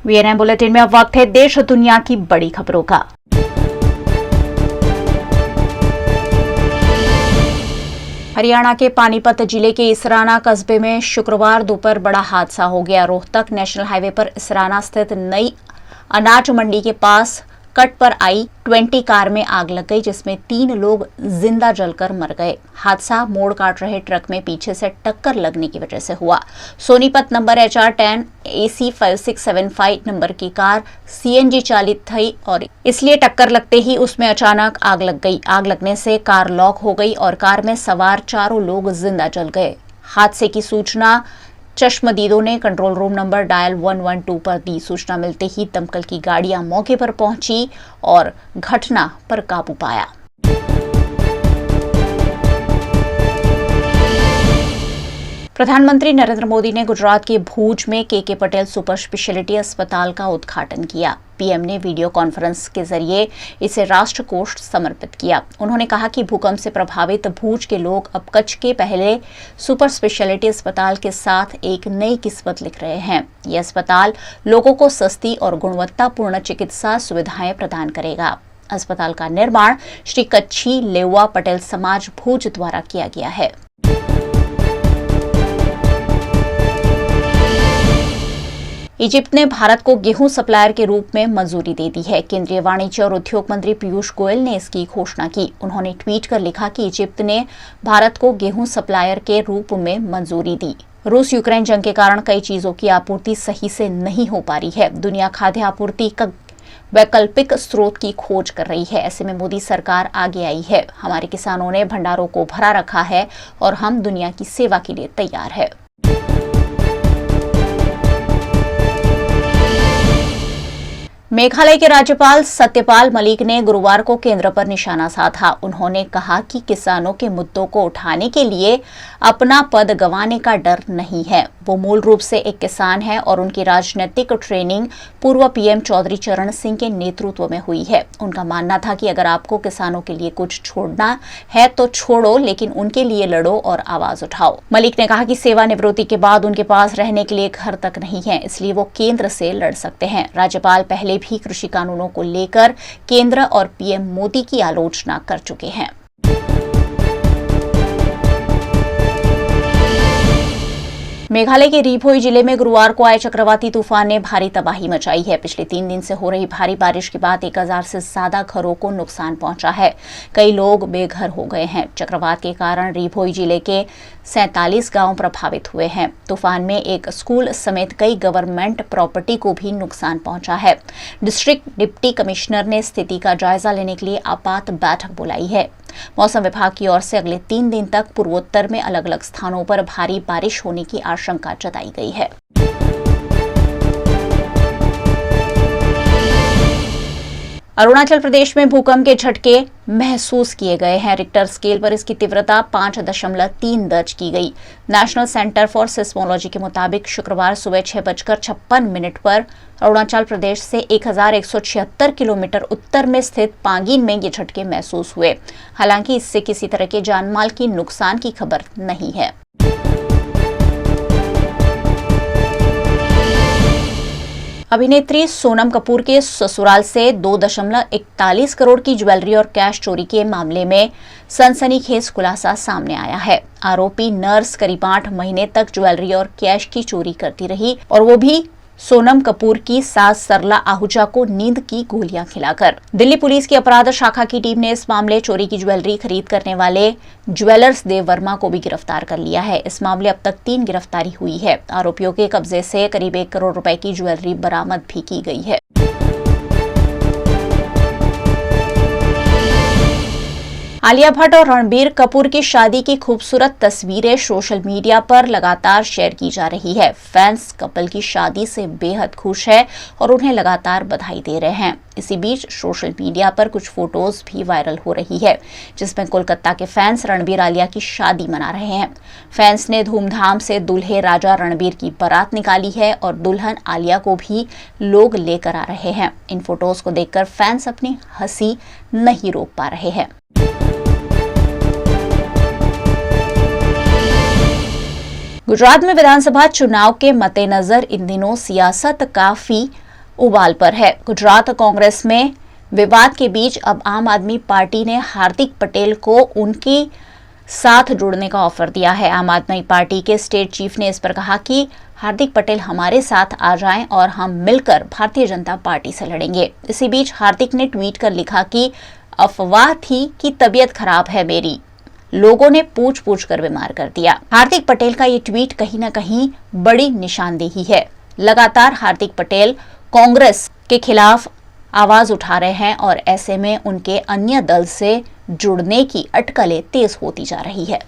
VNM bulletin में अब वक्त है देश और दुनिया की बड़ी खबरों का। हरियाणा के पानीपत जिले के इसराना कस्बे में शुक्रवार दोपहर बड़ा हादसा हो गया। रोहतक नेशनल हाईवे पर इसराना स्थित नई अनाज मंडी के पास कट पर आई 20 कार में आग लग गई, जिसमें 3 लोग जिंदा जलकर मर गए। हादसा मोड़ काट रहे ट्रक में पीछे से टक्कर लगने की वजह से हुआ। Sonipat number HR10 AC 5675 number की कार CNG चालित थी और इसलिए टक्कर लगते ही उसमें अचानक आग लग गई। आग लगने से कार लॉक हो गई और कार में सवार 4 लोग जिंदा जल गए। हादसे की सूचना चश्मदीदों ने कंट्रोल रूम नंबर डायल 112 पर दी। सूचना मिलते ही दमकल की गाड़ियां मौके पर पहुंची और घटना पर काबू पाया। प्रधानमंत्री नरेंद्र मोदी ने गुजरात के भूज में के पटेल सुपर स्पेशलिटी अस्पताल का उद्घाटन किया। पीएम ने वीडियो कॉन्फ्रेंस के जरिए इसे राष्ट्र को समर्पित किया। उन्होंने कहा कि भूकंप से प्रभावित भूज के लोग अब कच्छ के पहले सुपर स्पेशलिटी अस्पताल के साथ एक नई किस्मत लिख रहे हैं। यह अस्पताल लोगों को सस्ती और गुणवत्तापूर्ण चिकित्सा सुविधाएं प्रदान करेगा। अस्पताल का निर्माण श्री कच्छी लेउवा पटेल समाज भूज द्वारा किया गया है। इजिप्ट ने भारत को गेहूं सप्लायर के रूप में मंजूरी दे दी है। केंद्रीय वाणिज्य और उद्योग मंत्री पीयूष गोयल ने इसकी घोषणा की। उन्होंने ट्वीट कर लिखा कि इजिप्ट ने भारत को गेहूं सप्लायर के रूप में मंजूरी दी। रूस यूक्रेन जंग के कारण कई चीजों की आपूर्ति सही से नहीं हो पा रही है। दुनिया खाद्य आपूर्ति का वैकल्पिक स्रोत की खोज कर रही है। ऐसे में मोदी सरकार आगे आई है। हमारे किसानों ने भंडारों को भरा रखा है और हम दुनिया की सेवा के लिए तैयार है। मेघालय के राज्यपाल सत्यपाल मलिक ने गुरुवार को केंद्र पर निशाना साधा। उन्होंने कहा कि किसानों के मुद्दों को उठाने के लिए अपना पद गंवाने का डर नहीं है। वो मूल रूप से एक किसान है और उनकी राजनीतिक ट्रेनिंग पूर्व पीएम चौधरी चरण सिंह के नेतृत्व में हुई है। उनका मानना था कि अगर आपको किसानों के लिए कुछ छोड़ना है तो छोड़ो, लेकिन उनके लिए लड़ो और आवाज उठाओ। मलिक ने कहा कि सेवानिवृत्ति के बाद उनके पास रहने के लिए घर तक नहीं है, इसलिए वो केंद्र से लड़ सकते हैं। राज्यपाल पहले भी कृषि कानूनों को लेकर केंद्र और पीएम मोदी की आलोचना कर चुके हैं। मेघालय के रीभोई जिले में गुरुवार को आए चक्रवाती तूफान ने भारी तबाही मचाई है। पिछले 3 दिन से हो रही भारी बारिश के बाद 1000 से ज्यादा घरों को नुकसान पहुंचा है। कई लोग बेघर हो गए हैं। चक्रवात के कारण रीभोई जिले के 47 गांव प्रभावित हुए हैं। तूफान में एक स्कूल समेत कई गवर्नमेंट प्रॉपर्टी को भी नुकसान पहुंचा है। डिस्ट्रिक्ट डिप्टी कमिश्नर ने स्थिति का जायजा लेने के लिए आपात बैठक बुलाई है। मौसम विभाग की ओर से अगले 3 दिन तक पूर्वोत्तर में अलग अलग स्थानों पर भारी बारिश होने की आशंका जताई गई है। अरुणाचल प्रदेश में भूकंप के झटके महसूस किए गए हैं। रिक्टर स्केल पर इसकी तीव्रता 5.3 दर्ज की गई। नेशनल सेंटर फॉर सिस्मोलॉजी के मुताबिक शुक्रवार सुबह 6:56 पर अरुणाचल प्रदेश से 1176 किलोमीटर उत्तर में स्थित पांगिन में ये झटके महसूस हुए। हालांकि इससे किसी तरह के जानमाल की नुकसान की खबर नहीं है। अभिनेत्री सोनम कपूर के ससुराल से 2.41 करोड़ की ज्वेलरी और कैश चोरी के मामले में सनसनीखेज खुलासा सामने आया है। आरोपी नर्स करीब 8 महीने तक ज्वेलरी और कैश की चोरी करती रही, और वो भी सोनम कपूर की सास सरला आहूजा को नींद की गोलियां खिलाकर। दिल्ली पुलिस की अपराध शाखा की टीम ने इस मामले चोरी की ज्वेलरी खरीद करने वाले ज्वेलर्स देव वर्मा को भी गिरफ्तार कर लिया है। इस मामले अब तक 3 गिरफ्तारी हुई है। आरोपियों के कब्जे से करीब 1 करोड़ रुपए की ज्वेलरी बरामद भी की गई है। आलिया भट्ट और रणबीर कपूर की शादी की खूबसूरत तस्वीरें सोशल मीडिया पर लगातार शेयर की जा रही है। फैंस कपल की शादी से बेहद खुश है और उन्हें लगातार बधाई दे रहे हैं। इसी बीच सोशल मीडिया पर कुछ फोटोज भी वायरल हो रही है, जिसमें कोलकाता के फैंस रणबीर आलिया की शादी मना रहे हैं। फैंस ने धूमधाम से दूल्हे राजा रणबीर की बारात निकाली है और दुल्हन आलिया को भी लोग लेकर आ रहे हैं। इन फोटोज को देखकर फैंस अपनी हंसी नहीं रोक पा रहे हैं। गुजरात में विधानसभा चुनाव के मद्देनजर इन दिनों सियासत काफी उबाल पर है। गुजरात कांग्रेस में विवाद के बीच अब आम आदमी पार्टी ने हार्दिक पटेल को उनकी साथ जुड़ने का ऑफर दिया है। आम आदमी पार्टी के स्टेट चीफ ने इस पर कहा कि हार्दिक पटेल हमारे साथ आ जाएं और हम मिलकर भारतीय जनता पार्टी से लड़ेंगे। इसी बीच हार्दिक ने ट्वीट कर लिखा कि अफवाह थी कि तबीयत खराब है मेरी, लोगों ने पूछ पूछ कर बीमार कर दिया। हार्दिक पटेल का ये ट्वीट कहीं न कहीं बड़ी निशानदेही है। लगातार हार्दिक पटेल कांग्रेस के खिलाफ आवाज उठा रहे हैं और ऐसे में उनके अन्य दल से जुड़ने की अटकलें तेज होती जा रही है।